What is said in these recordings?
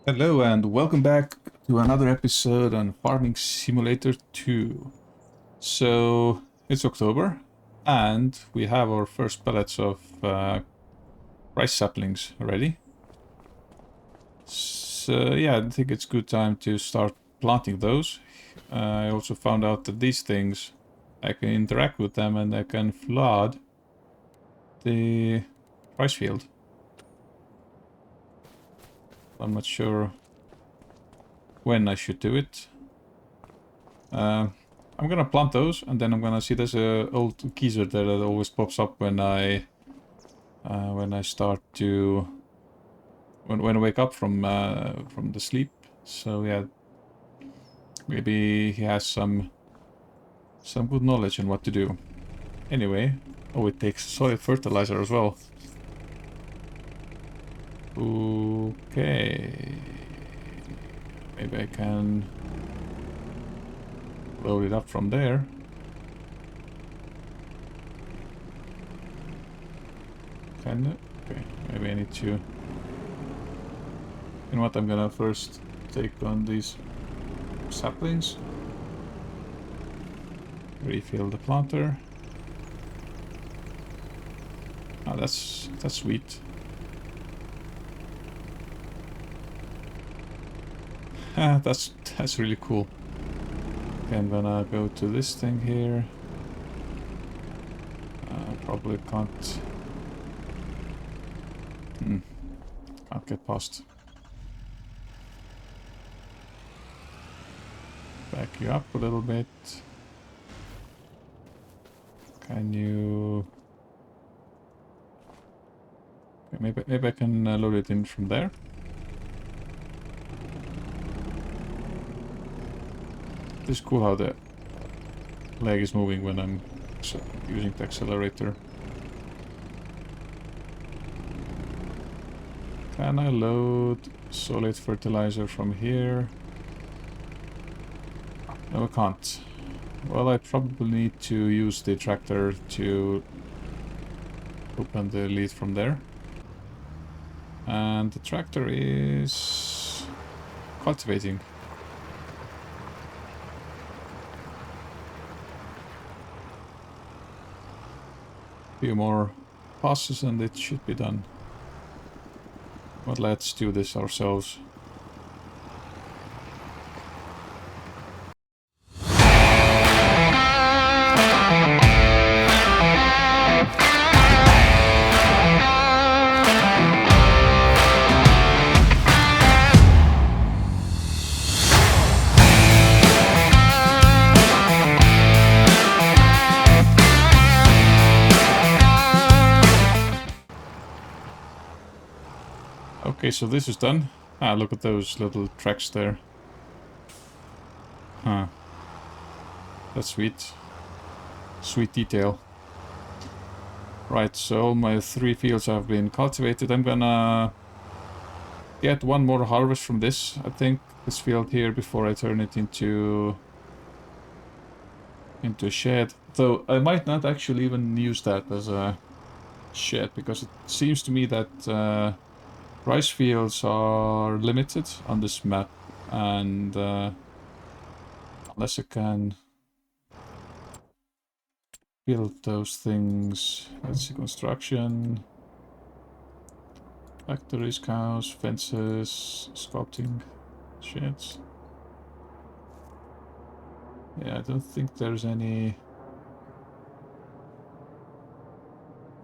Hello and welcome back to another episode on Farming Simulator 2. So it's October and we have our first pellets of rice saplings ready. So yeah, I think it's good time to start planting those. I also found out that these things, I can interact with them and I can flood the rice field. I'm not sure when I should do it. I'm gonna plant those, and then I'm gonna see there's a old geyser there that always pops up when I start to when I wake up from the sleep. So yeah, maybe he has some good knowledge on what to do. Anyway, oh, it takes solid fertilizer as well. Okay, maybe I can load it up from there. Can it? Okay, maybe I need to. You know what? I'm gonna first take on these saplings. Refill the planter. Oh, that's sweet. That's really cool. Okay, I'm gonna go to this thing here. Probably can't. Can't get past. Back you up a little bit. Can you? Okay, maybe I can load it in from there. It's cool how the leg is moving when I'm using the accelerator. Can I load solid fertilizer from here? No, I can't. Well, I probably need to use the tractor to open the lead from there. And the tractor is cultivating. Few more passes and it should be done. But let's do this ourselves. Okay, so this is done. Ah, look at those little tracks there. Huh. That's sweet. Sweet detail. Right, so all my 3 fields have been cultivated. I'm gonna get one more harvest from this, I think, this field here before I turn it into a shed. Though I might not actually even use that as a shed, because it seems to me that rice fields are limited on this map, and unless I can build those things. Let's see, construction, factories, cows, fences, sculpting, sheds. Yeah, I don't think there's any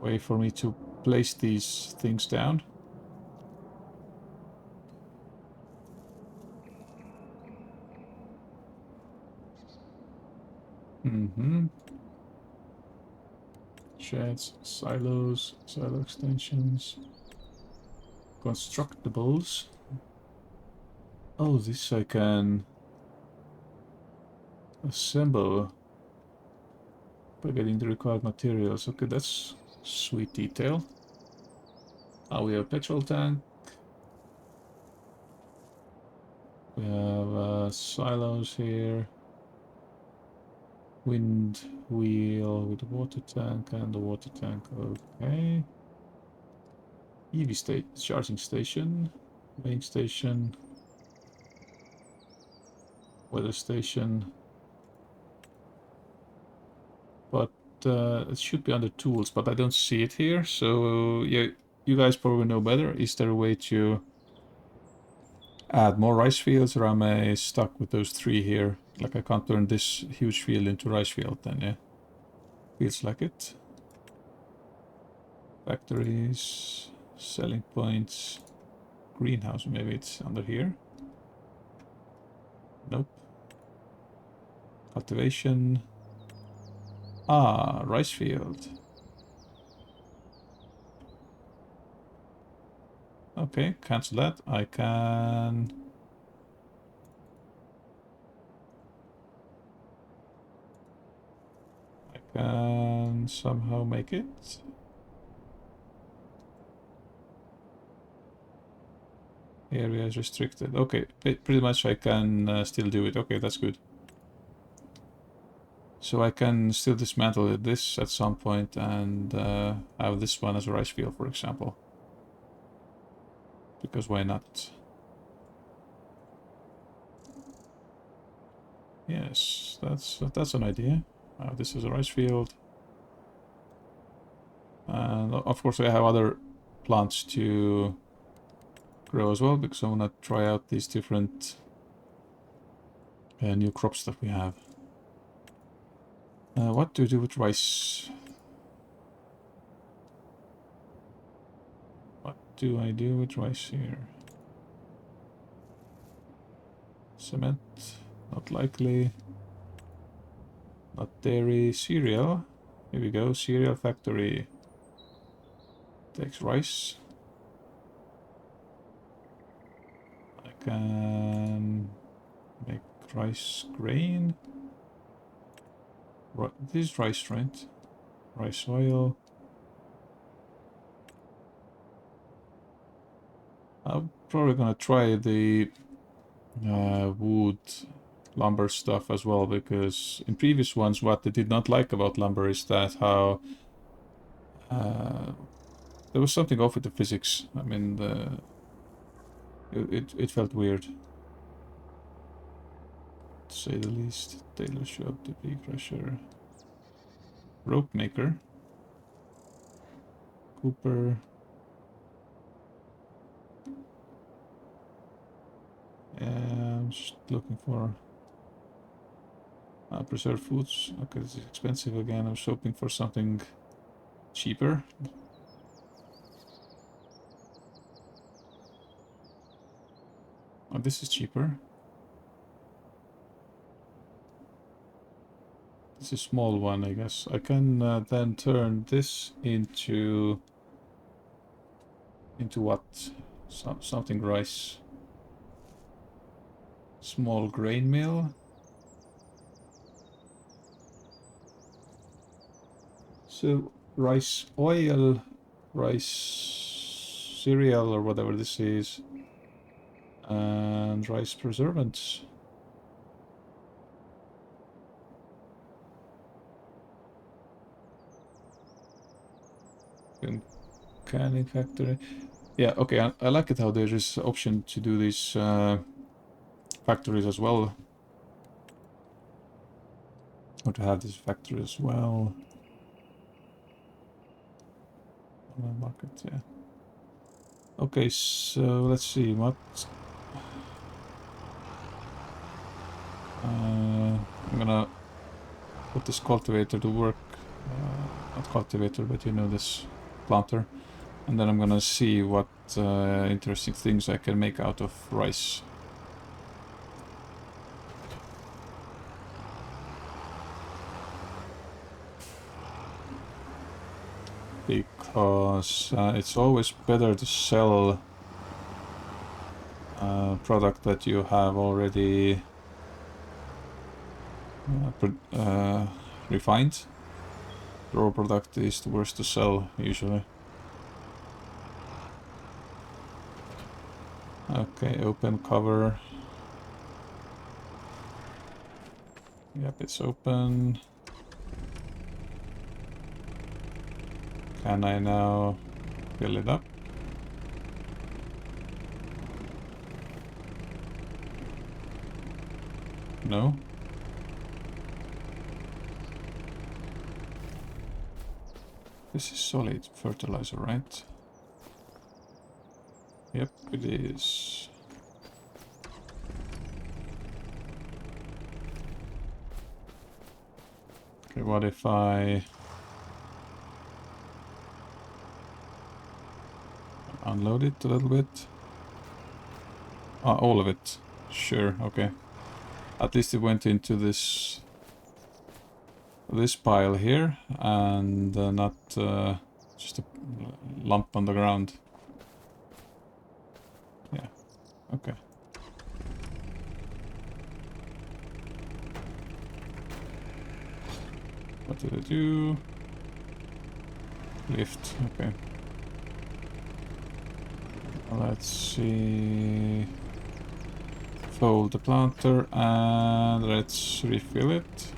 way for me to place these things down. Sheds, silos, silo extensions, constructibles. Oh, this I can assemble by getting the required materials. Okay, that's sweet detail. We have a petrol tank. We have silos here. Wind wheel with a water tank and a water tank. Okay. EV state charging station, main station. weather station. But it should be under tools, but I don't see it here. So yeah, you guys probably know better. Is there a way to add more rice fields, or am I stuck with those 3 here? Like I can't turn this huge field into rice field then, yeah. Feels like it. Factories, selling points, greenhouse, maybe it's under here. Nope. Cultivation. Ah, rice field. Okay, cancel that. I can somehow make it. Area is restricted. Okay, pretty much I can still do it. Okay, that's good. So I can still dismantle this at some point and have this one as a rice field, for example. Because why not? Yes, that's an idea. This is a rice field. And of course I have other plants to grow as well, because I want to try out these different new crops that we have. What do you do with rice? What do I do with rice here? Cement, not likely. Not dairy, cereal. Here we go, cereal factory. Takes rice. I can make rice grain. This is rice, right? Rice oil. I'm probably gonna try the wood lumber stuff as well, because in previous ones what I did not like about lumber is that how there was something off with the physics. I mean, it felt weird, to say the least. Tailor shop, debris crusher, rope maker, cooper. I'm just looking for preserved foods. Okay, this is expensive again. I was hoping for something cheaper. Oh, this is cheaper. This is a small one, I guess. I can then turn this into what? Something rice. Small grain mill. So rice oil, rice cereal, or whatever this is, and rice preservatives. Canning factory. Yeah, okay, I like it how there is option to do these factories as well. Or to have this factory as well. Market, yeah. Okay, so let's see what I'm gonna put this cultivator to work. Not cultivator, but you know, this planter. And then I'm gonna see what interesting things I can make out of rice. Because it's always better to sell a product that you have already refined. Raw product is the worst to sell, usually. Okay, open cover. Yep, it's open. Can I now fill it up? No. This is solid fertilizer, right? Yep, it is. Okay, what if I unload it a little bit? Ah, all of it. Sure, okay. At least it went into this pile here, and not just a lump on the ground. Yeah, okay. What did I do? Lift, okay. Let's see. Fold the planter and let's refill it.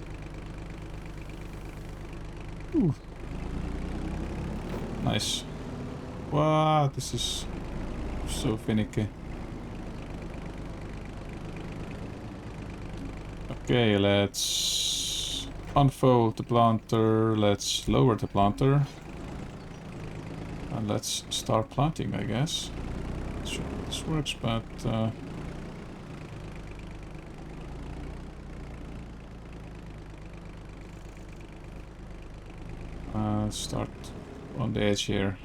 Ooh. Nice. Wow, this is so finicky. Okay, let's unfold the planter. Let's lower the planter. And let's start planting, I guess. Not sure how this works, but start on the edge here.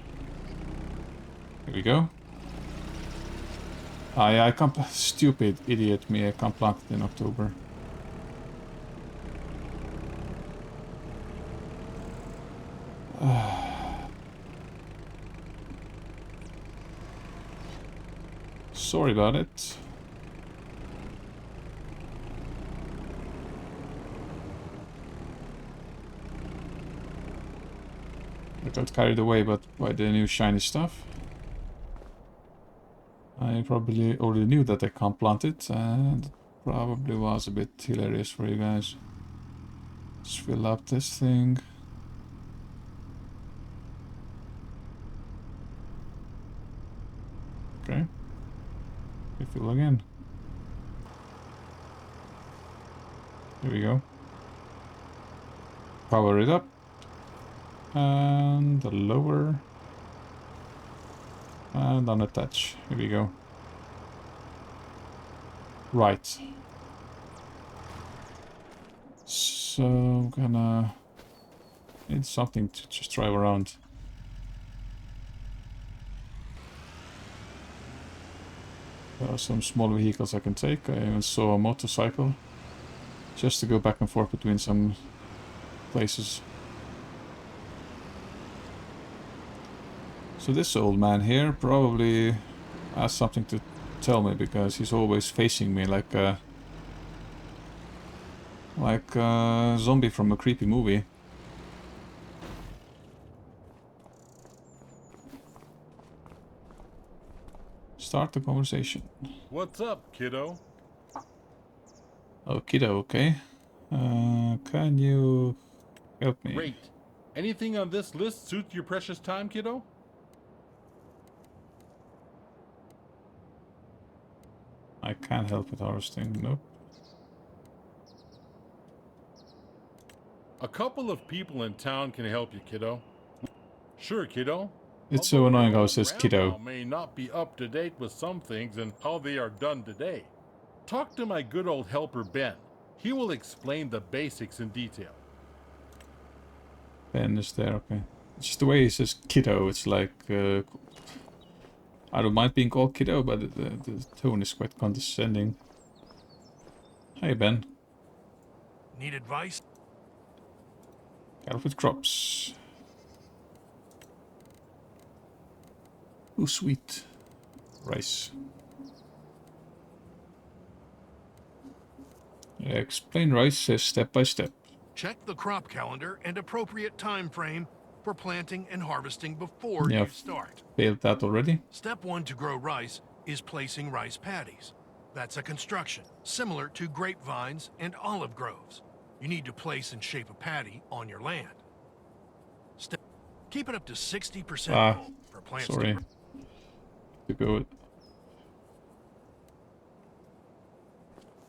Here we go. I can't. Stupid idiot me. I can't plant it in October. Sorry about it. I got carried away by the new shiny stuff. I probably already knew that I can't plant it, and it probably was a bit hilarious for you guys. Let's fill up this thing. Okay. Refill again. Here we go. Power it up. And the lower. And unattach. Here we go. Right. So I'm gonna need something to just drive around. There are some small vehicles I can take. I even saw a motorcycle. Just to go back and forth between some places. So this old man here probably has something to tell me, because he's always facing me like a zombie from a creepy movie. Start the conversation. What's up, kiddo? Oh, kiddo, okay. Can you help me? Great. Anything on this list suit your precious time, kiddo? I can't help with harvesting, nope. A couple of people in town can help you, kiddo. Sure, kiddo. It's so Although annoying your how it old says grandma kiddo. may not be up to date with some things and how they are done today. Talk to my good old helper Ben. He will explain the basics in detail. Ben is there, okay. It's just the way he says kiddo, it's like... I don't mind being called kiddo, but the tone is quite condescending. Hey, Ben. Need advice? Help with crops. Ooh, sweet. Rice. Explain rice step by step. Check the crop calendar and appropriate time frame for planting and harvesting before Yeah, you start. failed that already. Step 1 to grow rice is placing rice paddies. That's a construction similar to grapevines and olive groves. You need to place and shape a paddy on your land. Keep it up to 60% full for plants to Sorry. grow. To go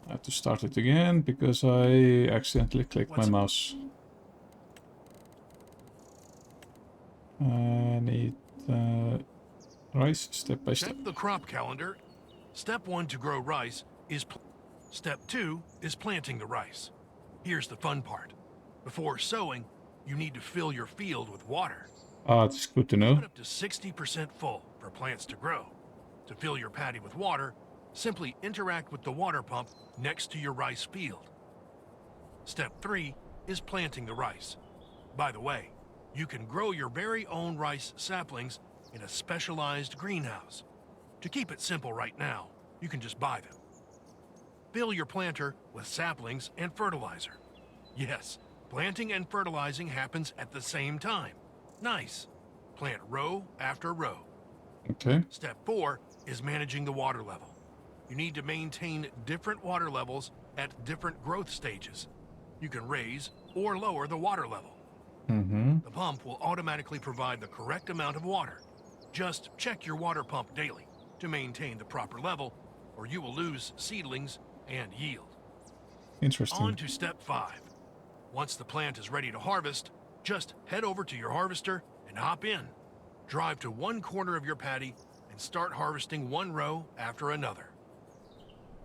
I have to start it again because I accidentally clicked my mouse. I need rice step by step. Check the crop calendar. Step 1 to grow rice is Step 2 is planting the rice. Here's the fun part. Before sowing, you need to fill your field with water. Ah, it's good to know. Keep it up to 60% full for plants to grow. To fill your paddy with water, simply interact with the water pump next to your rice field. Step 3 is planting the rice. By the way, you can grow your very own rice saplings in a specialized greenhouse. To keep it simple right now, you can just buy them. Fill your planter with saplings and fertilizer. Yes, planting and fertilizing happens at the same time. Nice. Plant row after row. Okay. Step 4 is managing the water level. You need to maintain different water levels at different growth stages. You can raise or lower the water level. The pump will automatically provide the correct amount of water. Just check your water pump daily to maintain the proper level, or you will lose seedlings and yield. Interesting. On to step 5. Once the plant is ready to harvest, just head over to your harvester and hop in. Drive to one corner of your paddy and start harvesting one row after another.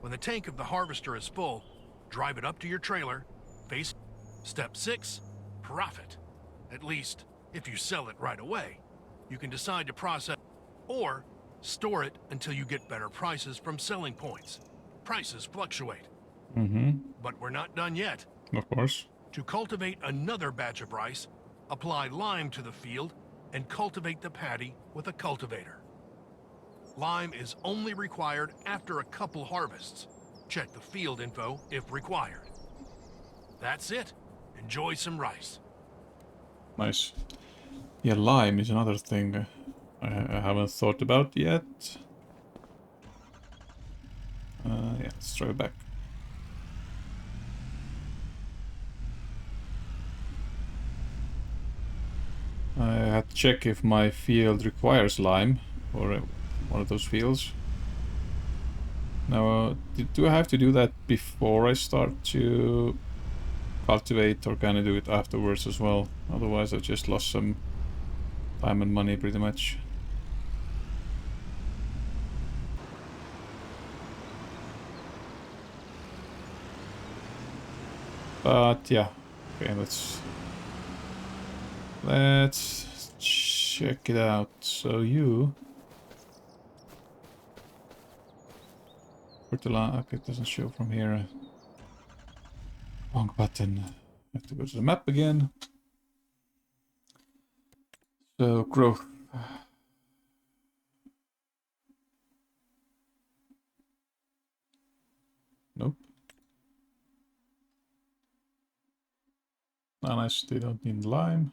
When the tank of the harvester is full, drive it up to your trailer, face. Step 6, profit. At least, if you sell it right away. You can decide to process or store it until you get better prices from selling points. Prices fluctuate. But we're not done yet. Of course. To cultivate another batch of rice, apply lime to the field and cultivate the paddy with a cultivator. Lime is only required after a couple harvests. Check the field info if required. That's it. Enjoy some rice. Nice. Yeah, lime is another thing I haven't thought about yet. Yeah, let's try it back. I had to check if my field requires lime, or one of those fields. Now, do I have to do that before I start to cultivate, or can I do it afterwards as well? Otherwise I just lost some time and money pretty much. But yeah, okay, let's check it out. So you fertilizer, okay, it doesn't show from here. Wrong button. I have to go to the map again. So growth. Nope. Nice, they don't need lime.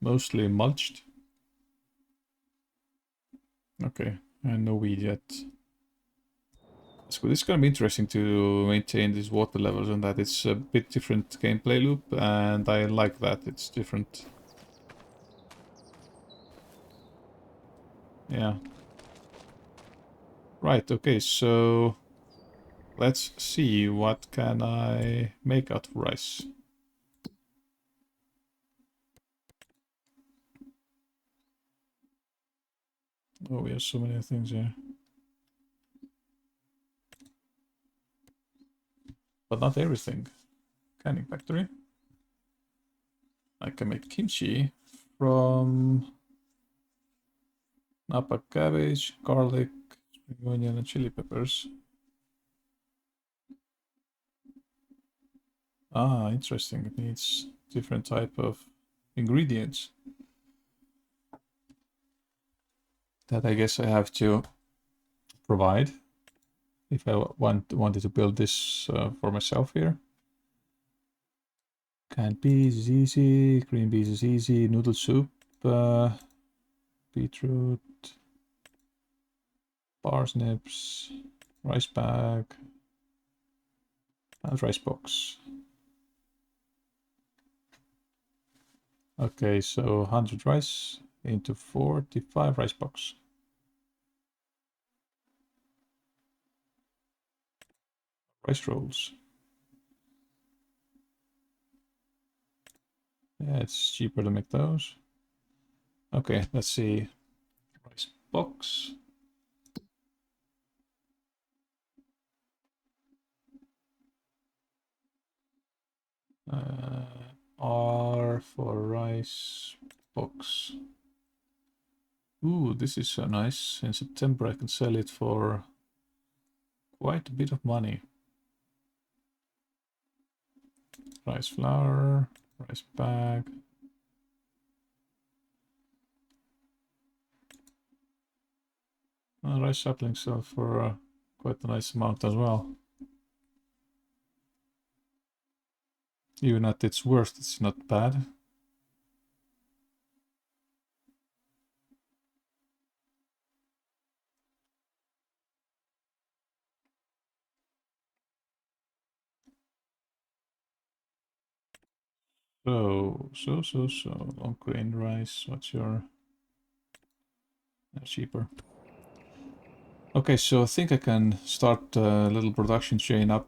Mostly mulched. Okay, and no weed yet. That's good. It's gonna be interesting to maintain these water levels and that. It's a bit different gameplay loop, and I like that it's different. Yeah. Right, okay, so let's see what can I make out of rice. Oh, we have so many things here. But not everything. Canning factory. I can make kimchi from Napa cabbage, garlic, spring onion, and chili peppers. Ah, interesting. It needs different type of ingredients. That I guess I have to provide if I wanted to build this for myself here. Canned peas is easy, green beans is easy, noodle soup, beetroot, parsnips, rice bag, and rice box. Okay, so 100 rice into 45 rice box. Rice rolls. Yeah, it's cheaper to make those. Okay, let's see. Rice box. R for rice box. Ooh, this is so nice. In September I can sell it for quite a bit of money. Rice flour, rice bag. Rice saplings sell for quite a nice amount as well. Even at its worst, it's not bad. So, long grain rice, what's your... cheaper. Okay, so I think I can start a little production chain up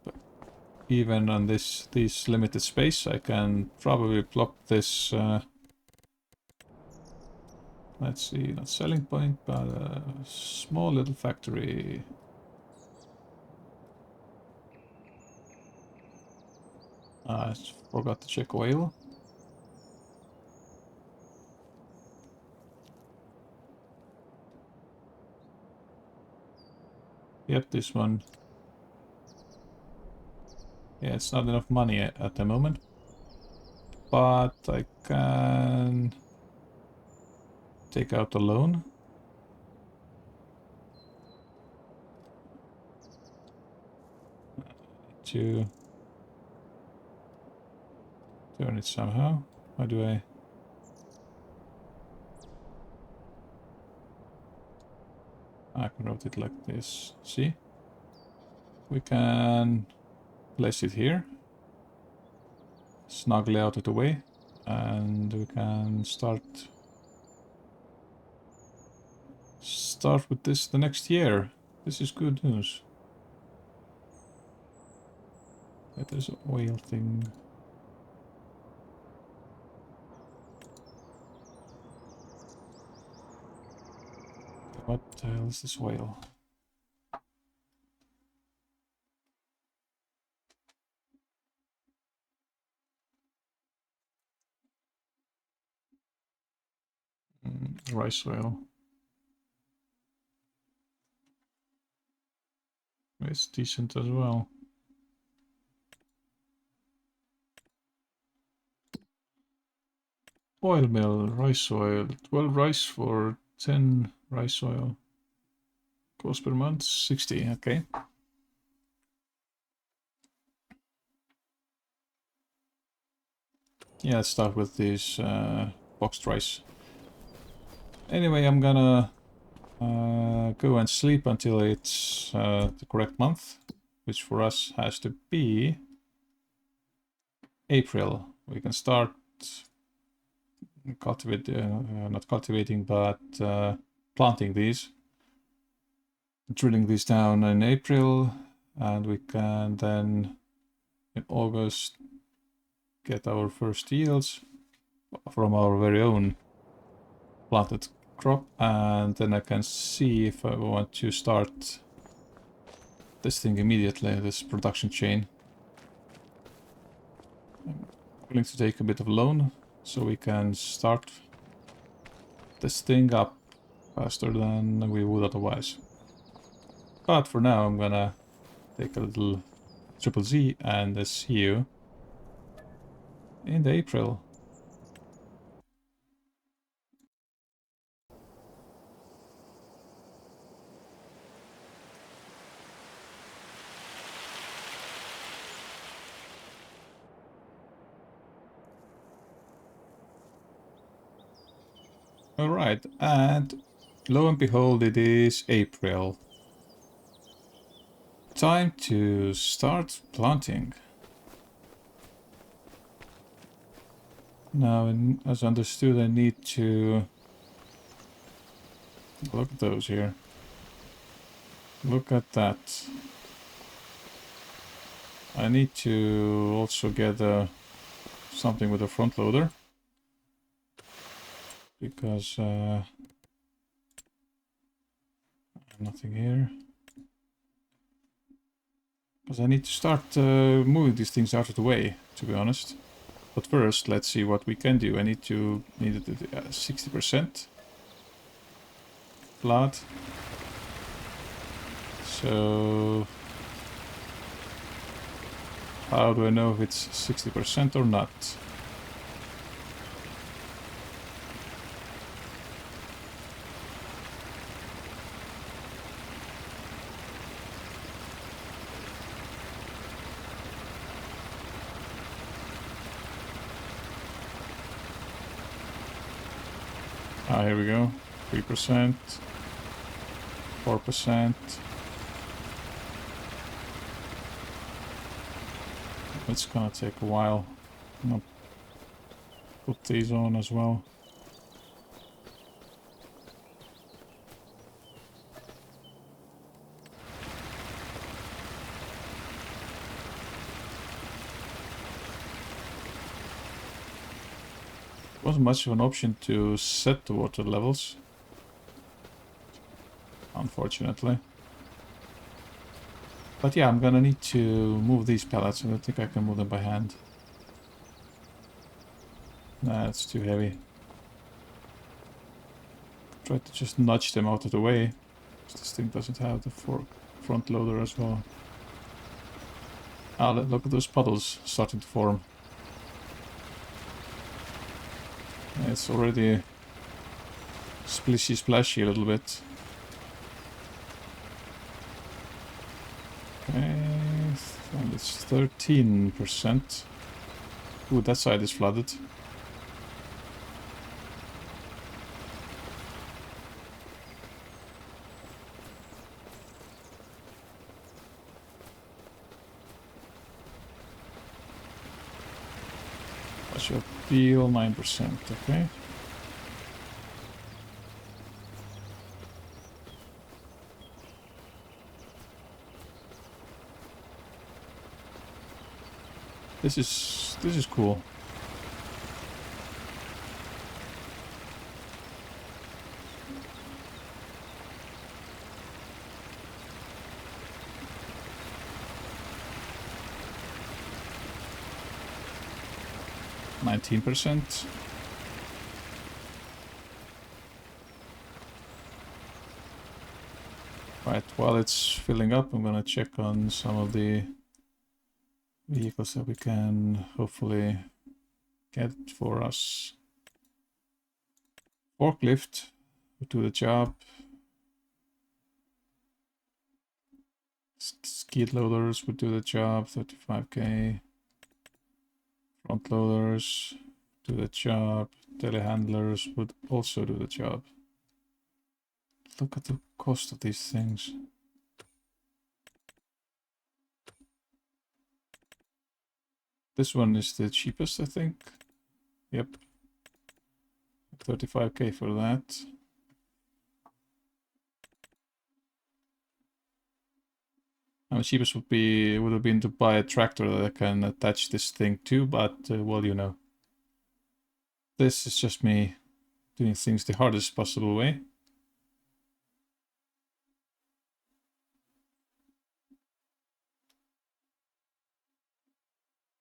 even on this limited space. I can probably plop this, let's see, not selling point, but a small little factory. I forgot to check oil. Yep, this one. Yeah, it's not enough money at the moment. But I can take out a loan. To turn it somehow. How do I... I can rotate it like this. See? We can place it here. Snugly out of the way. And we can start with this the next year. This is good news. Yeah, there's an oil thing. What the hell is this oil? Rice oil. It's decent as well. Oil mill, rice oil. 12 rice for 10 rice oil. Cost per month, 60, okay. Yeah, let's start with this boxed rice. Anyway, I'm gonna go and sleep until it's the correct month, which for us has to be April. We can start not cultivating, but planting these, drilling these down in April, and we can then in August get our first yields from our very own planted crop, and then I can see if I want to start this thing immediately, this production chain. I'm willing to take a bit of loan so we can start this thing up faster than we would otherwise. But for now I'm gonna take a little triple Z and see you in April. Alright, and lo and behold, it is April. Time to start planting. Now, as understood, I need to look at those here. Look at that. I need to also get something with a front loader. Because nothing here. Because I need to start moving these things out of the way, to be honest. But first, let's see what we can do. I need it at 60% flood. So how do I know if it's 60% or not? Ah, here we go. 3%, 4%. It's gonna take a while. I'm gonna put these on as well. Wasn't much of an option to set the water levels, unfortunately. But yeah, I'm gonna need to move these pallets. I don't think I can move them by hand. Nah, it's too heavy. Try to just nudge them out of the way. This thing doesn't have the front loader as well. Ah, look at those puddles starting to form. It's already splishy-splashy a little bit. Okay, and it's 13%. Ooh, that side is flooded. What's your deal? 9%, okay. This is cool. %. Right, while it's filling up, I'm gonna check on some of the vehicles that we can hopefully get for us. Forklift would do the job. Skid loaders would do the job, 35k. Front loaders do the job. Telehandlers would also do the job. Look at the cost of these things. This one is the cheapest, I think. Yep. 35k for that. And the cheapest would have been to buy a tractor that I can attach this thing to, but well, you know. This is just me doing things the hardest possible way.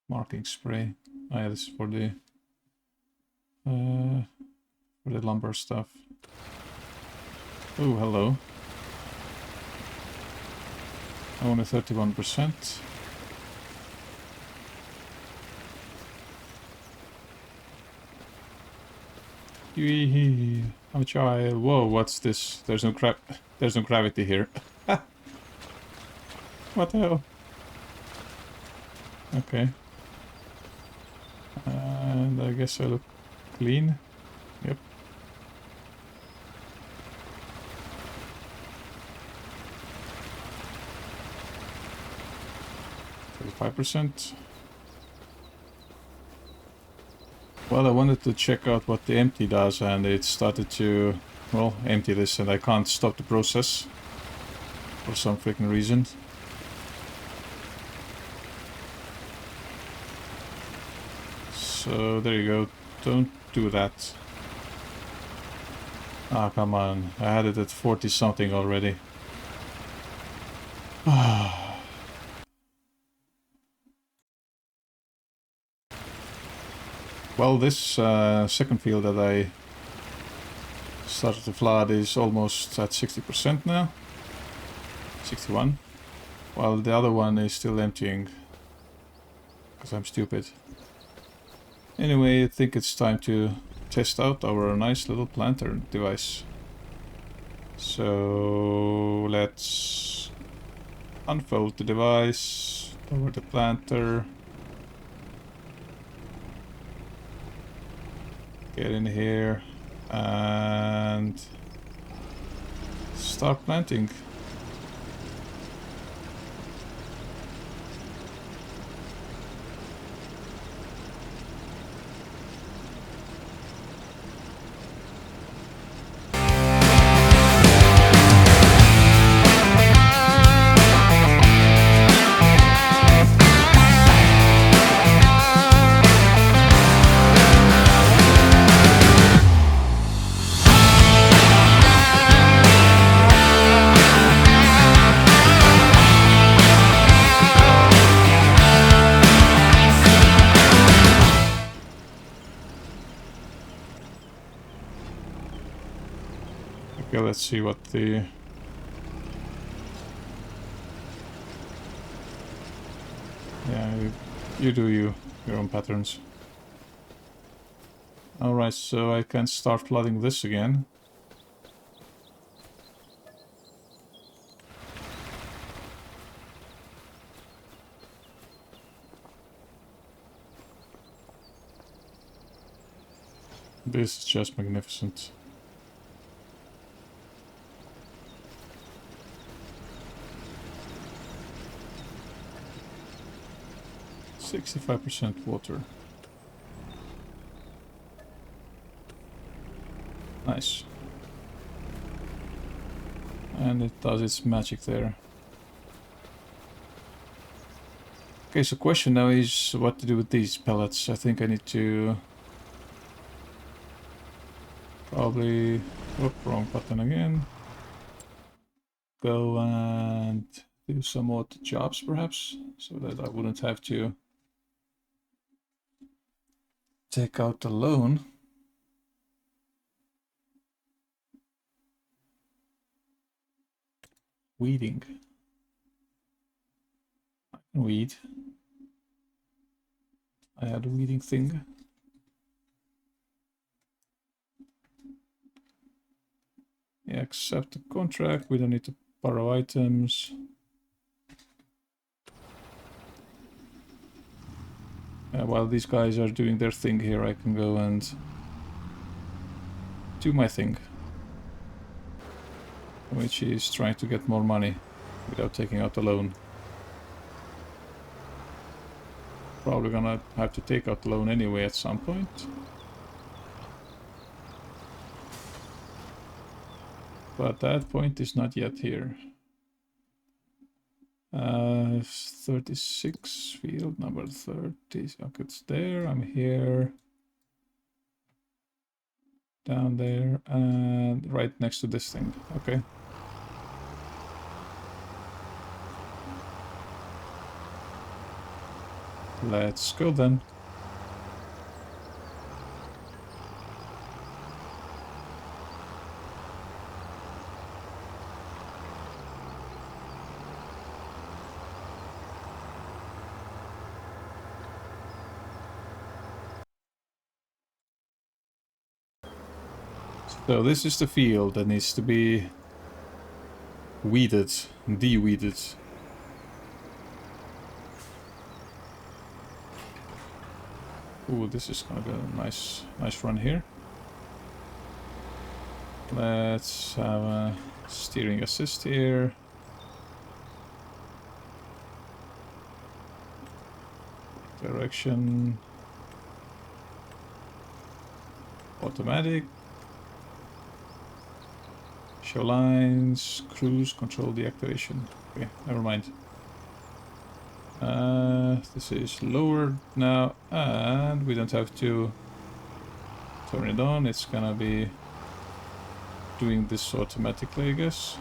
Marking spray. Oh yeah, this is for the lumber stuff. Oh, hello. Only 31%. I'm a child. Whoa, what's this? There's no gravity here. What the hell? Okay. And I guess I look clean. Yep. %. Well, I wanted to check out what the empty does, and it started to, well, empty this, and I can't stop the process for some freaking reason. so there you go. Don't do that. Ah, come on. I had it at 40 something already. Well, this second field that I started to flood is almost at 60% now. 61. While the other one is still emptying. Because I'm stupid. Anyway, I think it's time to test out our nice little planter device. So let's unfold the device, lower the planter, get in here and start planting. Okay, let's see what the... Yeah, you do your own patterns. Alright, so I can start flooding this again. This is just magnificent. %65 water. Nice. And it does its magic there. Okay, so question now is what to do with these pellets. I think I need to probably... Oh, wrong button again. Go and do some more jobs perhaps, so that I wouldn't have to take out the loan. Weeding. I can weed. I had a weeding thing. Yeah, accept the contract. We don't need to borrow items. While these guys are doing their thing here, I can go and do my thing. Which is trying to get more money without taking out a loan. Probably gonna have to take out the loan anyway at some point. But that point is not yet here. 36 field number 30. Okay, it's there. I'm here. Down there and right next to this thing. Okay. Let's go then. So this is the field that needs to be weeded, de-weeded. Ooh, this is gonna be a nice run here. Let's have a steering assist here. Direction. Automatic. Show lines, cruise, control deactivation. Okay, never mind. This is lowered now, and we don't have to turn it on. It's gonna be doing this automatically, I guess.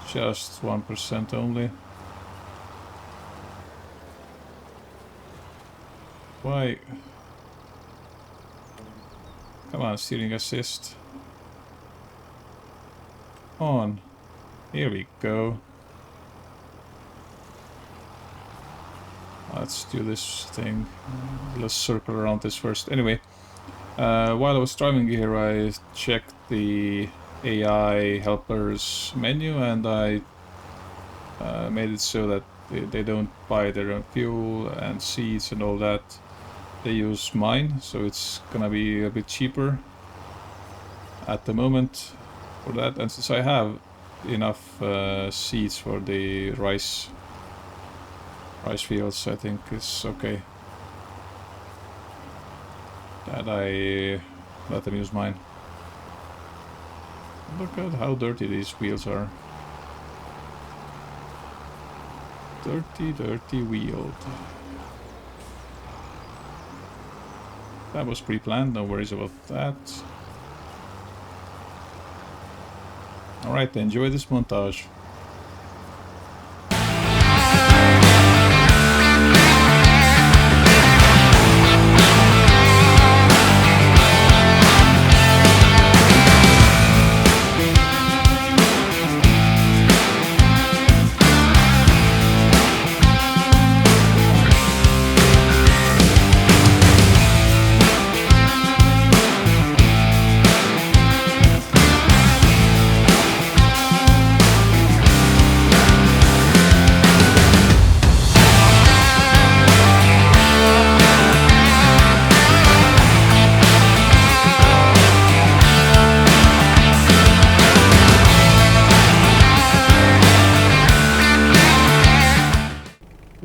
Just 1% only. Why? Come on, steering assist. On. Here we go. Let's do this thing. Let's circle around this first. Anyway, while I was driving here, I checked the AI helpers menu, and I made it so that they don't buy their own fuel and seeds and all that. They use mine, so it's gonna be a bit cheaper at the moment for that. And since I have enough seeds for the rice fields, I think it's okay that I let them use mine. Look at how dirty these wheels are. Dirty, dirty wheel. That was pre-planned, no worries about that. Alright, enjoy this montage.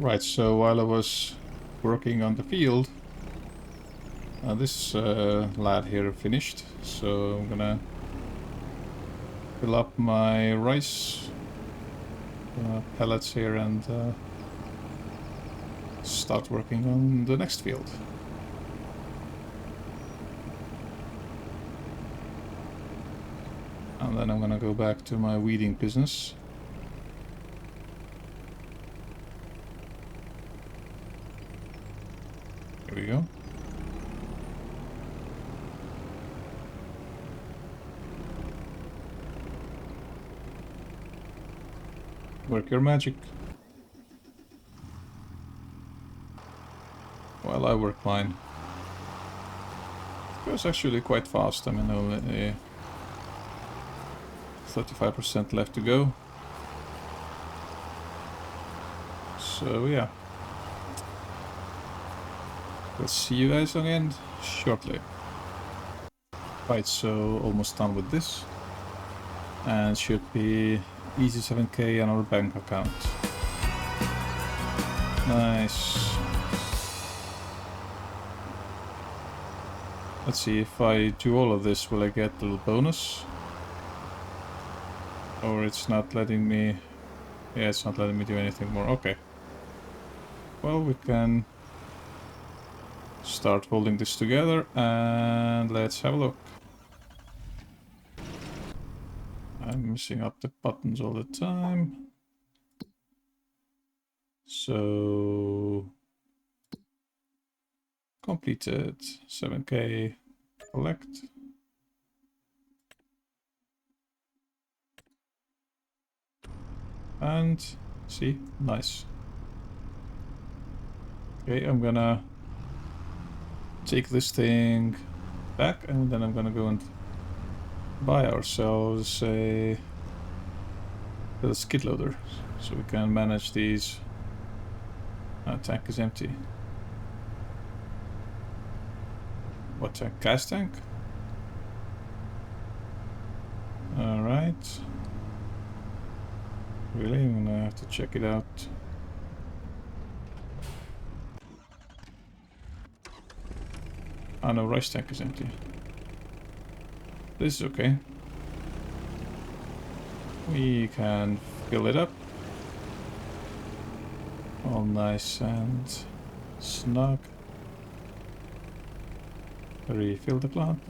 Right, so while I was working on the field, this lad here finished, so I'm gonna fill up my rice pellets here and start working on the next field. And then I'm gonna go back to my weeding business. Here we go. Work your magic. Well, I work mine. It goes actually quite fast. I mean, only 35% left to go. So yeah. We'll see you guys again shortly. Right, so almost done with this. And should be easy 7k on our bank account. Nice. Let's see, if I do all of this, will I get a little bonus? Or it's not letting me... Yeah, it's not letting me do anything more. Okay. Well, we can start holding this together and let's have a look. I'm messing up the buttons all the time. So completed. 7k. Collect. And see, nice. Okay, I'm gonna take this thing back and then I'm gonna go and buy ourselves a little skid loader so we can manage these. Tank is empty. What tank? Gas tank? Alright. Really? I'm gonna have to check it out. Oh no, rice tank is empty. This is okay. We can fill it up. All nice and snug. Refill the plant.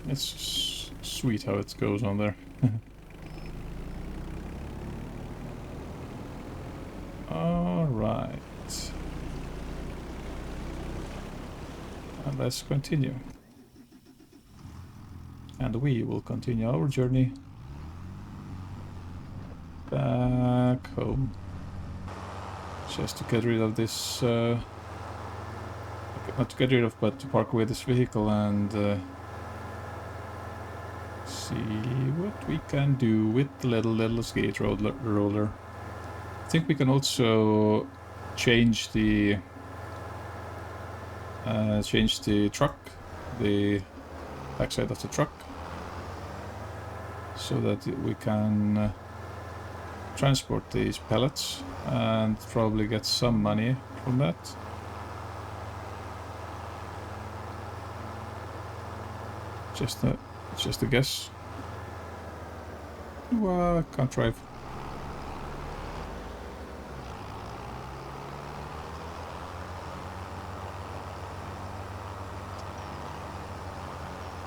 It's sweet how it goes on there. Alright. And let's continue. And we will continue our journey back home. Just to get rid of this... not to get rid of, but to park away this vehicle and... see what we can do with the little skate roller. I think we can also change the truck, the backside of the truck, so that we can transport these pallets and probably get some money from that. Just a guess. Well, can't drive.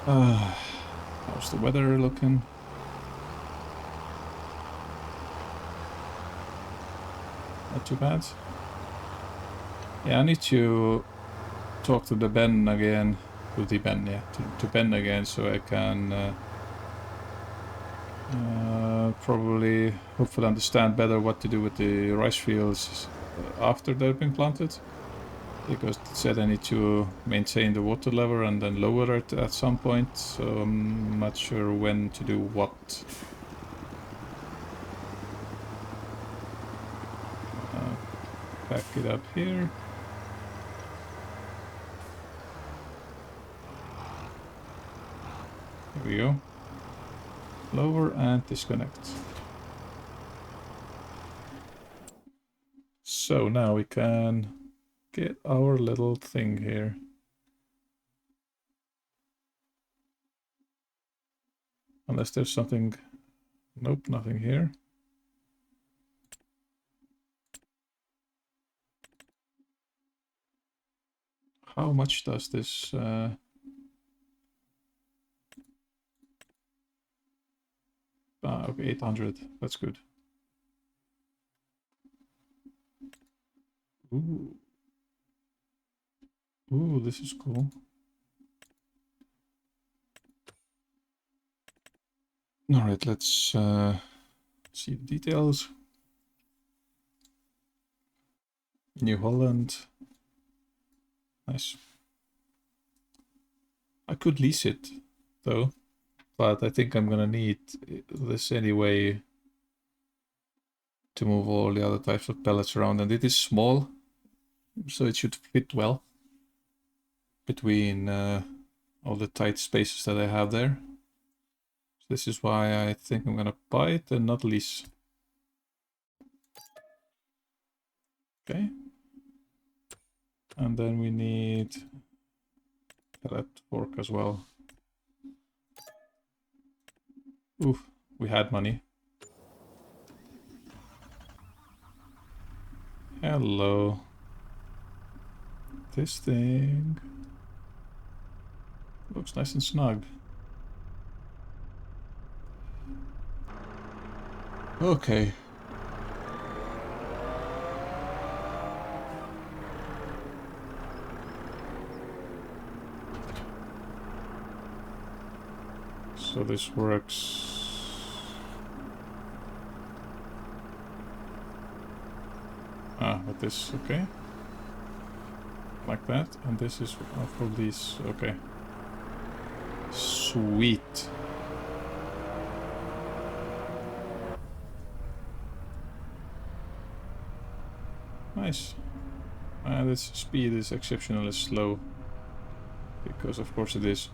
How's the weather looking? Not too bad. Yeah, I need to talk to the Ben again. To Ben again, so I can probably, hopefully understand better what to do with the rice fields after they've been planted. Because it said I need to maintain the water level and then lower it at some point, so I'm not sure when to do what. Pack it up here. Here we go. Lower and disconnect. So now we can get our little thing here. Unless there's something... Nope, nothing here. How much does this... okay, 800. That's good. Ooh. Ooh, this is cool. Alright, let's see the details. New Holland. Nice. I could lease it, though. But I think I'm gonna need this anyway to move all the other types of pellets around. And it is small, so it should fit well between all the tight spaces that I have there. So this is why I think I'm gonna buy it and not lease. Okay. And then we need pellet fork as well. Oof, we had money. Hello. This thing looks nice and snug. Okay. So this works. With this, okay. Like that, and this is for these, okay. Sweet. Nice. And its speed is exceptionally slow. Because of course it is.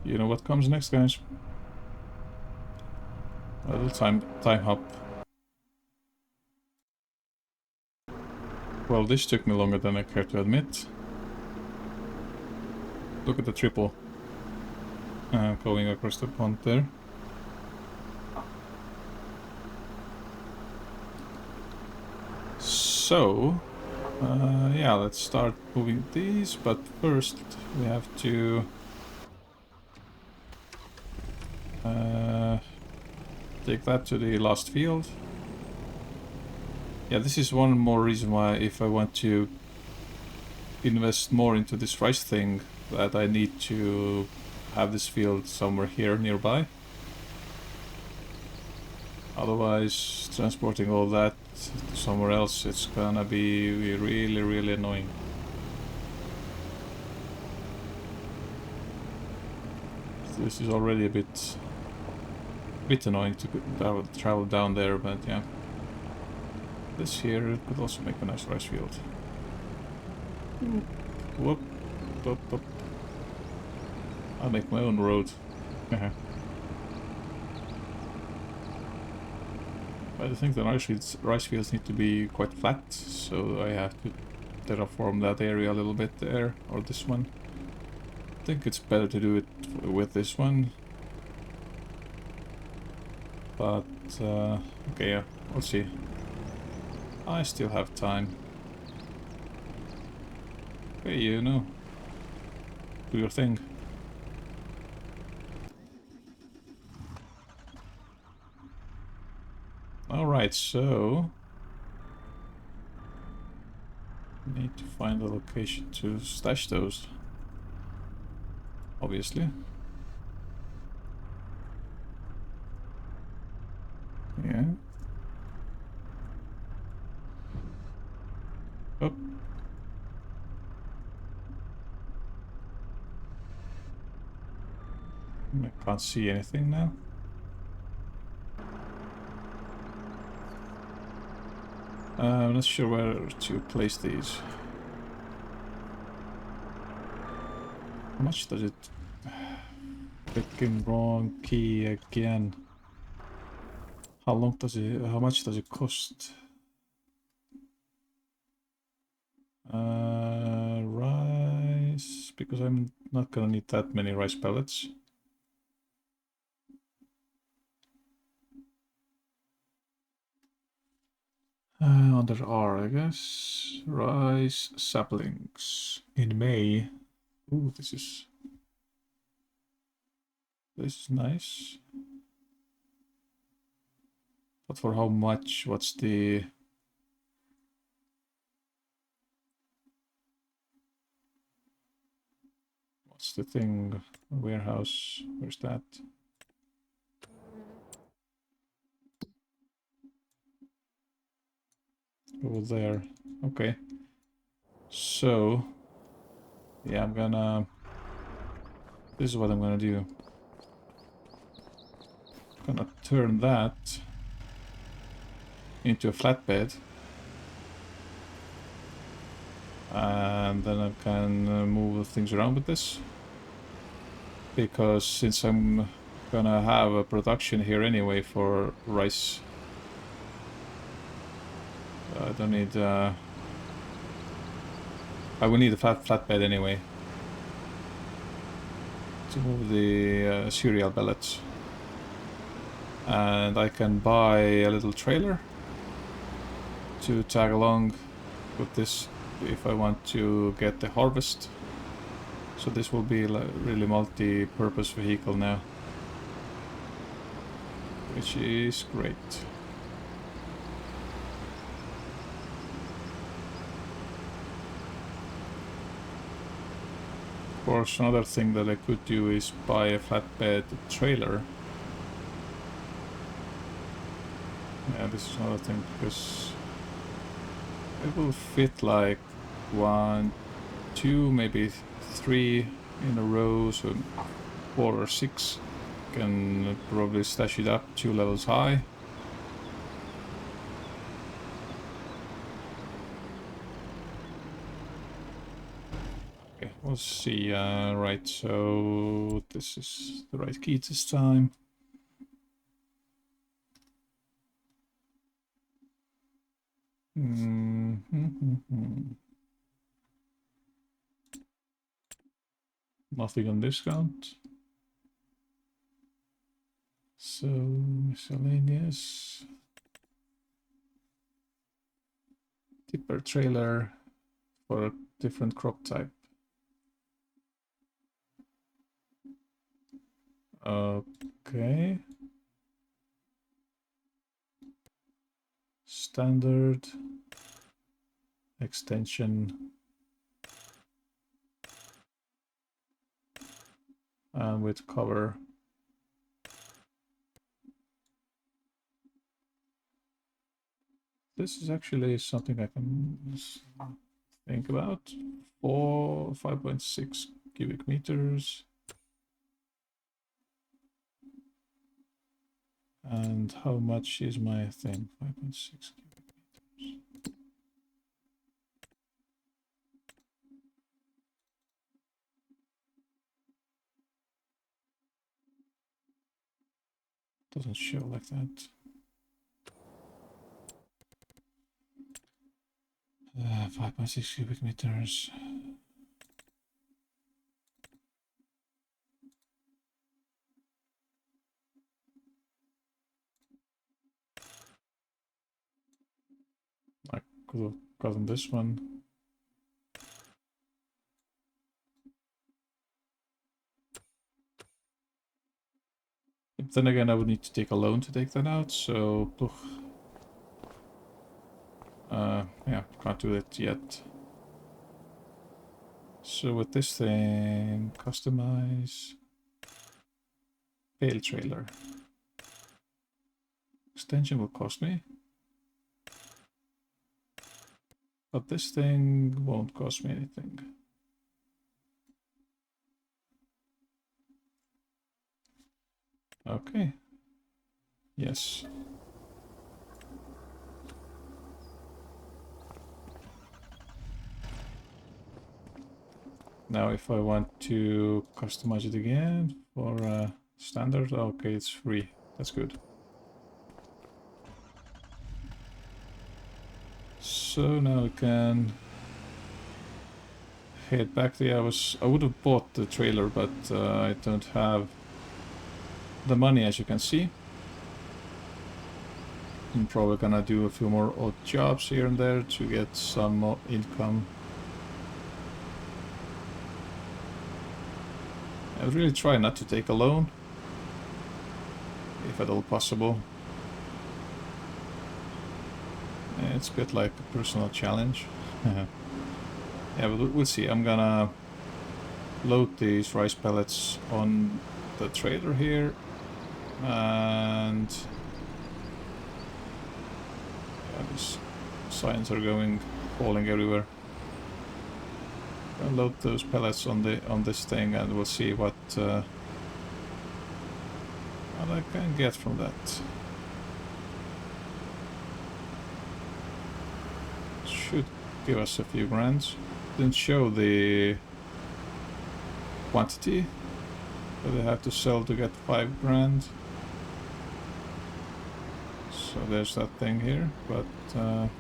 You know what comes next, guys? A little time hop. Well, this took me longer than I care to admit. Look at the triple going across the pond there. So, yeah, let's start moving these, but first we have to take that to the last field. Yeah, this is one more reason why if I want to invest more into this rice thing, that I need to have this field somewhere here nearby. Otherwise, transporting all that to somewhere else, it's gonna be really, really annoying. This is already a bit annoying to travel down there, but yeah. This here could also make a nice rice field. Whoop, whoop, whoop. I'll make my own road. But I think the rice fields need to be quite flat, so I have to terraform that area a little bit there, or this one. I think it's better to do it with this one. But, okay, yeah, we'll see. I still have time. Okay, you know. Do your thing. Alright, so... need to find a location to stash those. Obviously. Yeah. Up. I can't see anything now. I'm not sure where to place these. How much does it... Clicking wrong key again. How much does it cost? Rice, because I'm not gonna need that many rice pellets. Under R, I guess. Rice saplings in May. Ooh, this is nice. But for how much? What's the thing? Warehouse. Where's that? Over there. Okay. So, yeah, this is what I'm gonna do. I'm gonna turn that into a flatbed. And then I can move things around with this. Because since I'm gonna have a production here anyway for rice, I don't need... I will need a flatbed anyway to move the cereal pellets. And I can buy a little trailer to tag along with this if I want to get the harvest. So this will be a really multi-purpose vehicle now, which is great. Of course, another thing that I could do is buy a flatbed trailer. Yeah, this is another thing, because it will fit like 1, 2, maybe 3 in a row, so 4 or 6. Can probably stash it up 2 levels high. Okay, we'll see. Right, so this is the right key this time. Nothing on discount. So miscellaneous. Tipper trailer for a different crop type. Okay. Standard. Extension. And with cover. This is actually something I can think about. 5.6 cubic meters. And how much is my thing? 5.6 cubic meters. Doesn't show like that. 5.6 cubic meters. I could have gotten this one. But then again, I would need to take a loan to take that out, so yeah, can't do it yet. So with this thing, customize bale trailer. Extension will cost me. But this thing won't cost me anything. Okay. Yes. Now if I want to customize it again for standard, okay, it's free. That's good. So now we can head back there. I would have bought the trailer, but I don't have the money, as you can see. I'm probably gonna do a few more odd jobs here and there to get some more income. I would really try not to take a loan, if at all possible. It's a bit like a personal challenge. Yeah, but we'll see. I'm gonna load these rice pellets on the trailer here, and yeah, these signs are falling everywhere. I'll load those pellets on this thing, and we'll see what I can get from that. Should give us a few grand. Didn't show the quantity that I have to sell to get 5 grand. So there's that thing here, but okay,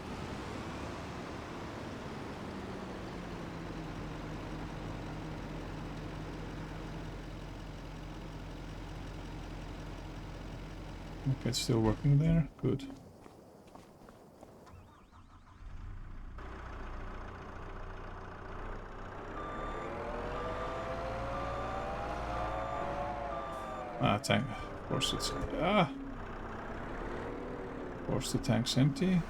it's still working there. Good. Tank. Of course it's of course the tank's empty.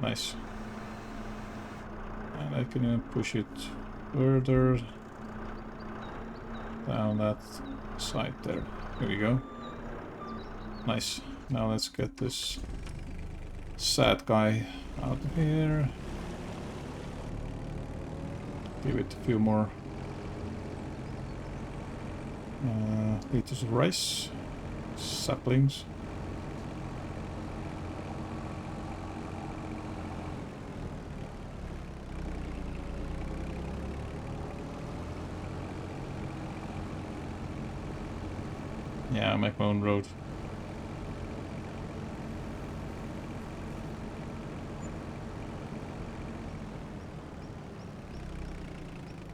Nice. And I can even push it further down that side there. Here we go. Nice. Now let's get this sad guy out of here. Give it a few more liters of rice. Saplings. Yeah, I'll make my own road.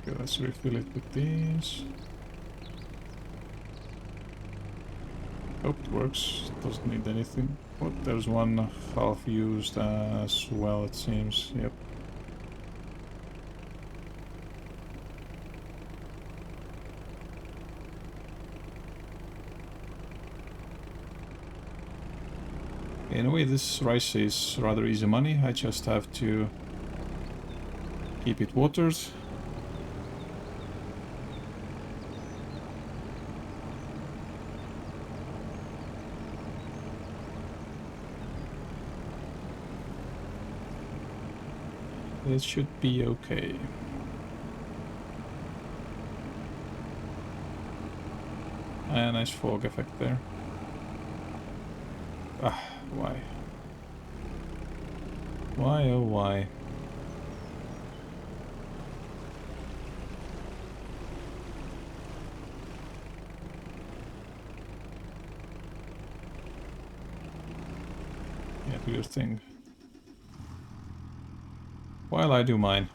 Okay, let's refill it with these. Hope it works. Doesn't need anything. But there's one half used as well, it seems. Yep. In a way, this rice is rather easy money. I just have to keep it watered. It should be okay. A nice fog effect there. Ah, why? Why, oh why? Yeah, do your thing. While I do mine.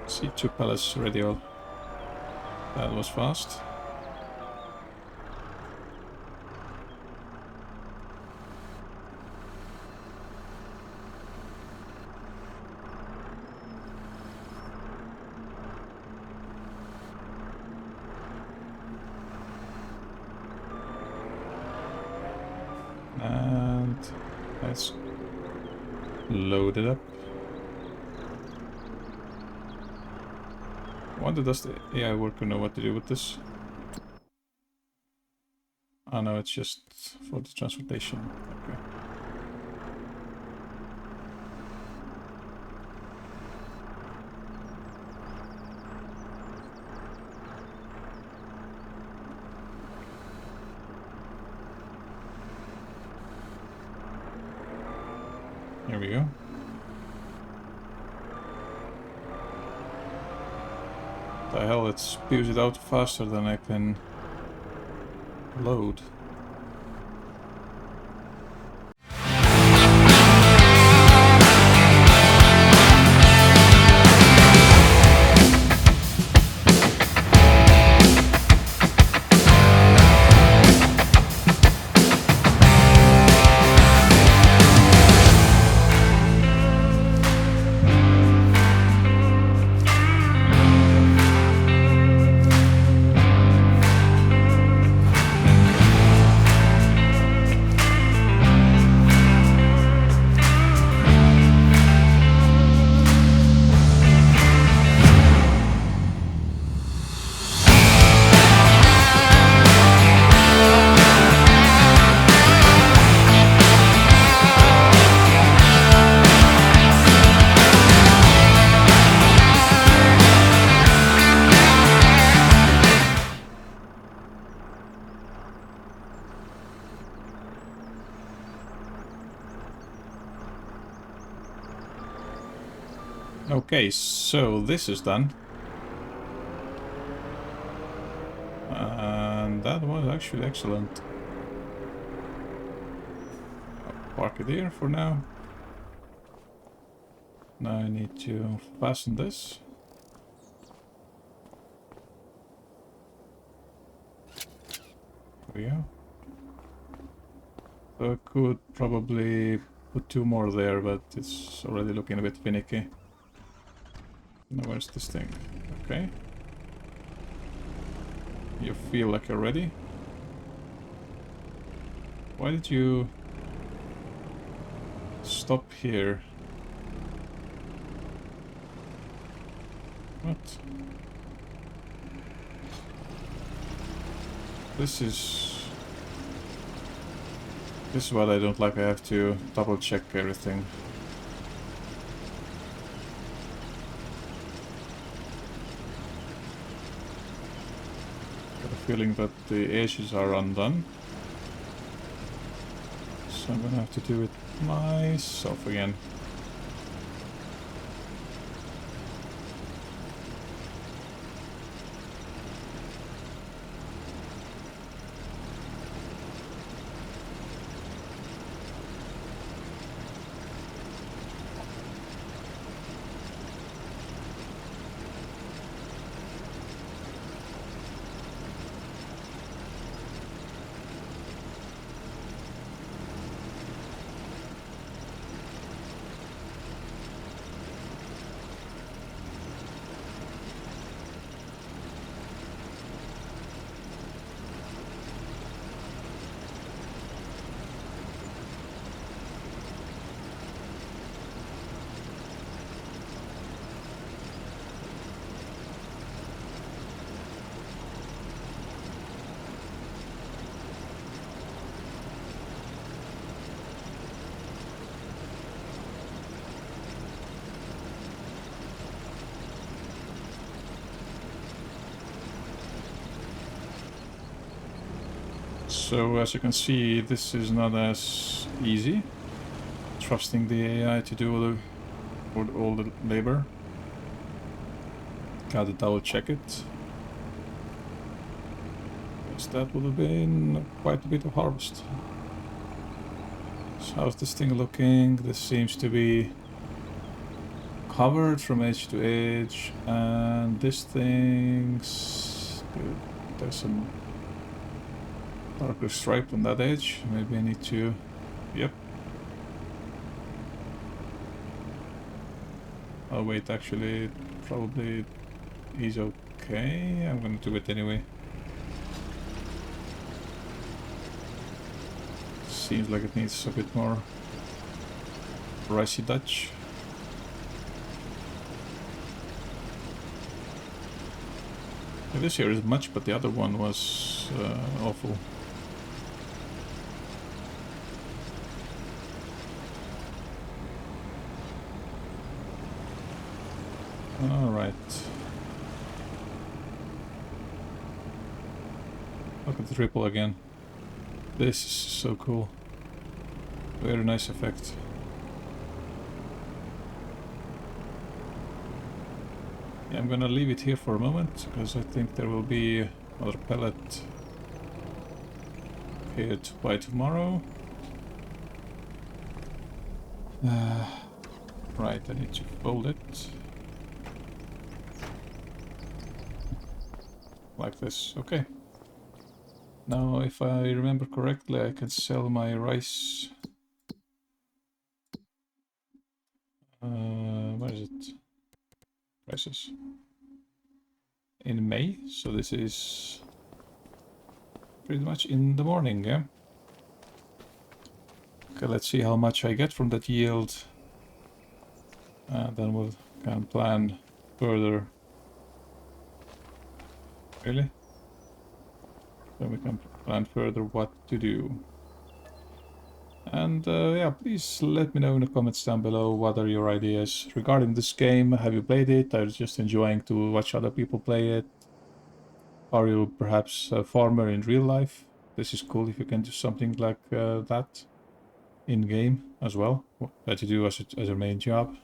See, 2 pallets ready. That was fast. And let's load it up. Wonder does the AI worker know what to do with this? Oh no, it's just for the transportation. Okay. Here we go. The hell, it spews it out faster than I can load. Okay, so this is done. And that was actually excellent. I'll park it here for now. Now I need to fasten this. There we go. So I could probably put 2 more there, but it's already looking a bit finicky. Now where's this thing? Okay. You feel like you're ready? Why did you stop here? What? This is what I don't like. I have to double check everything. Got a feeling that the edges are undone. So I'm gonna have to do it myself again. So as you can see, this is not as easy. Trusting the AI to do all the labor. Gotta double check it. Because that would have been quite a bit of harvest. So how's this thing looking? This seems to be covered from edge to edge, and this thing's... Dude, there's some darker stripe on that edge. Maybe I need to... Yep. Oh wait, actually, it probably is okay. I'm gonna do it anyway. Seems like it needs a bit more ricey Dutch. Yeah, this here is much, but the other one was awful. Alright. Look at the ripple again. This is so cool. Very nice effect. Yeah, I'm gonna leave it here for a moment, because I think there will be another pellet here by tomorrow. Right, I need to fold it. Like this, okay. Now, if I remember correctly, I can sell my rice. Where is it? Prices. In May, so this is pretty much in the morning, yeah? Okay, let's see how much I get from that yield. Then we'll can plan further. Really? Then we can plan further what to do. And yeah, please let me know in the comments down below what are your ideas regarding this game. Have you played it? Are you just enjoying to watch other people play it? Are you perhaps a farmer in real life? This is cool if you can do something like that in game as well, that you do as a main job.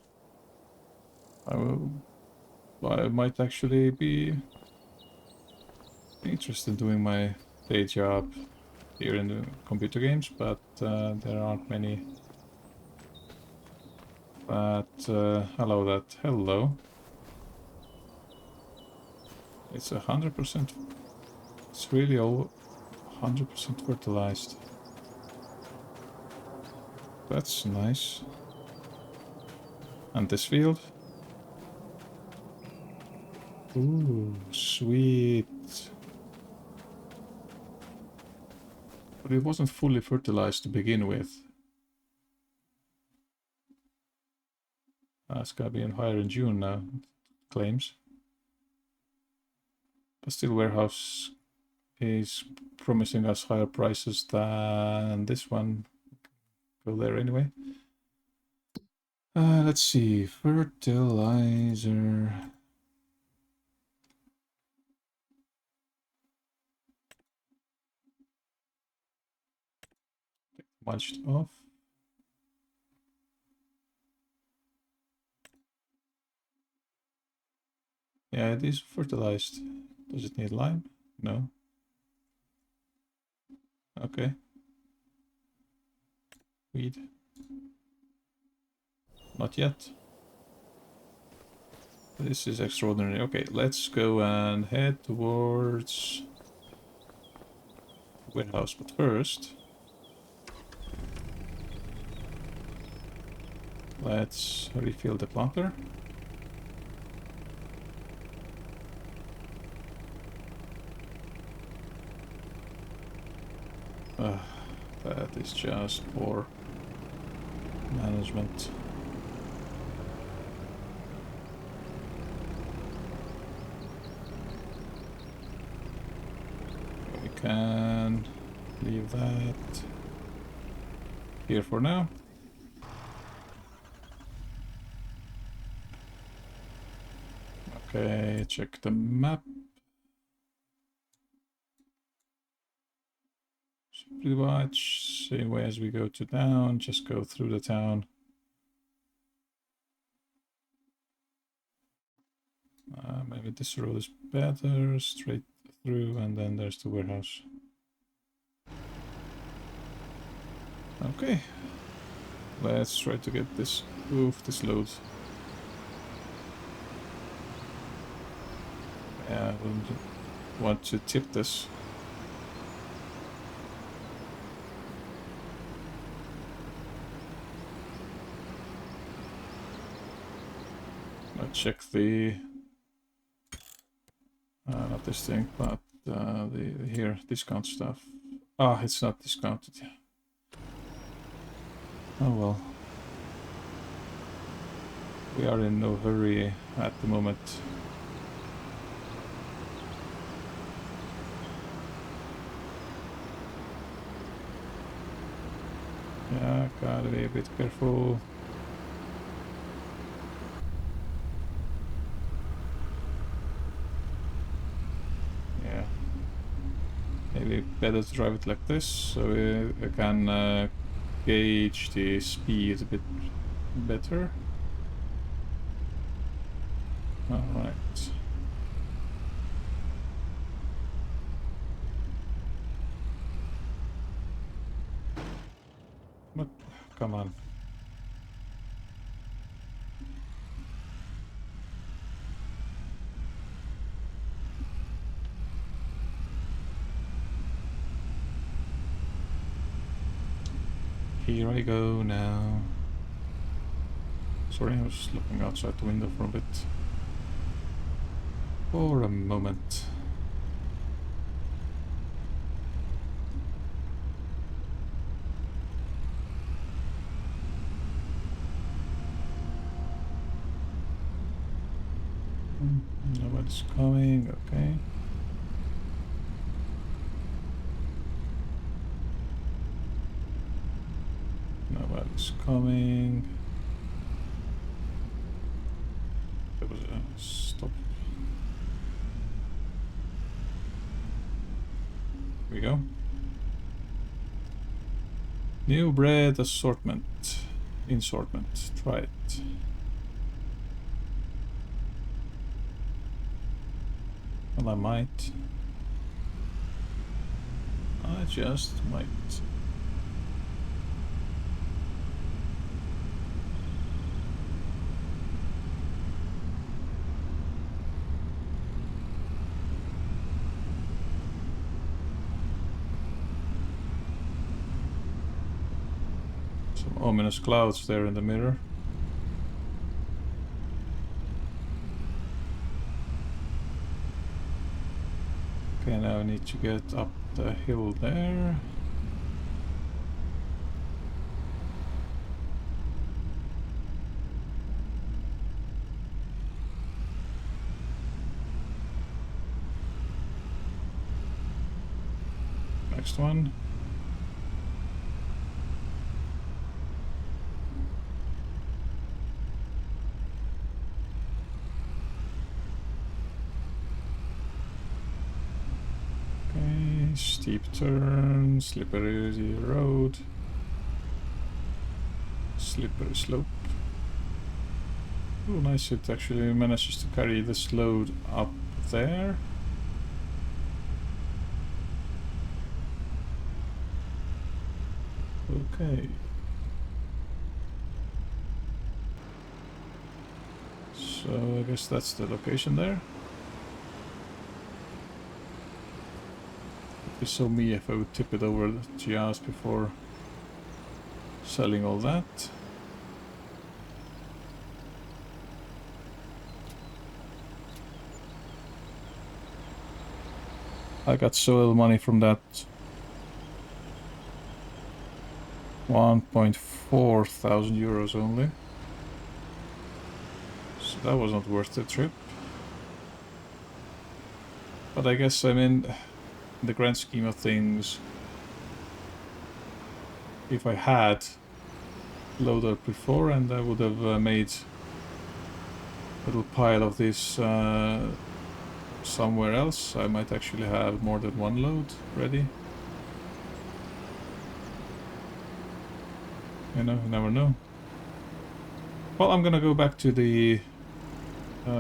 I might actually be interested in doing my day job here in the computer games, but there aren't many. But hello, that hello. It's 100%. It's really all 100% fertilized. That's nice. And this field? Ooh, sweet. But it wasn't fully fertilized to begin with. It's gonna be higher in June now, claims. But still, warehouse is promising us higher prices than this one. Go there anyway. Let's see, fertilizer. punched off. Yeah, it is fertilized. Does it need lime? No. Okay. Weed. Not yet. This is extraordinary. Okay, let's go and head towards the warehouse. But first, let's refill the planter. That is just poor management. We can leave that here for now. Okay, check the map. Pretty much same way as we go to town, just go through the town. Maybe this road is better, straight through, and then there's the warehouse. Okay, let's try to get this, this load. Yeah, I wouldn't want to tip this. Check the not this thing, but the here discount stuff. Ah, it's not discounted. Oh well, we are in no hurry at the moment. Yeah, gotta be a bit careful. Maybe better to drive it like this, so I can gauge the speed a bit better. Alright. But, come on. Here I go now. Sorry, I was looking outside the window for a bit. For a moment. Nobody's coming, okay. Nobody's coming. There was a stop. Here we go. New bread assortment. Assortment. Try it. Well, I might. I just might. Some ominous clouds there in the mirror. Okay, now I need to get up the hill there. Next one. Steep turn, slippery road. slippery slope. Oh, nice, it actually manages to carry this load up there. Okay. So I guess that's the location there. It'd be so me if I would tip it over just before selling all that. I got so little money from that. 1.4 thousand euros only. So that was not worth the trip. But I guess, I mean, in the grand scheme of things, if I had loaded before and I would have made a little pile of this somewhere else, I might actually have more than one load ready. You know, you never know. Well, I'm gonna go back to the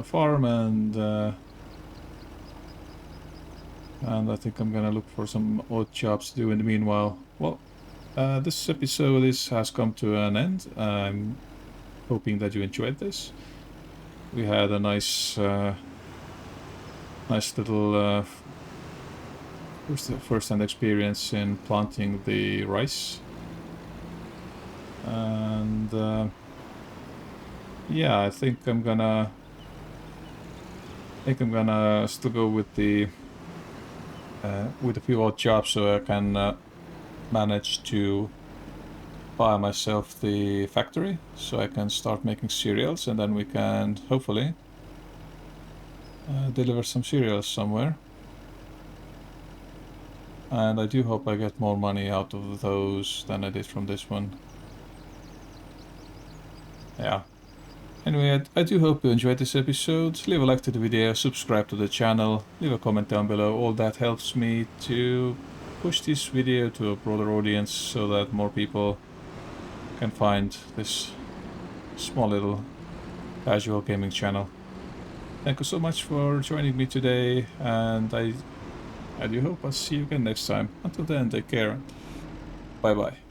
farm and I think I'm gonna look for some odd jobs to do in the meanwhile. Well, this episode has come to an end. I'm hoping that you enjoyed this. We had a nice little first-hand experience in planting the rice. And yeah, I think I'm gonna still go with a few odd jobs so I can manage to buy myself the factory so I can start making cereals, and then we can hopefully deliver some cereals somewhere. And I do hope I get more money out of those than I did from this one. Yeah. Anyway, I do hope you enjoyed this episode. Leave a like to the video, subscribe to the channel, leave a comment down below. All that helps me to push this video to a broader audience so that more people can find this small little casual gaming channel. Thank you so much for joining me today, and I do hope I'll see you again next time. Until then, take care. Bye bye.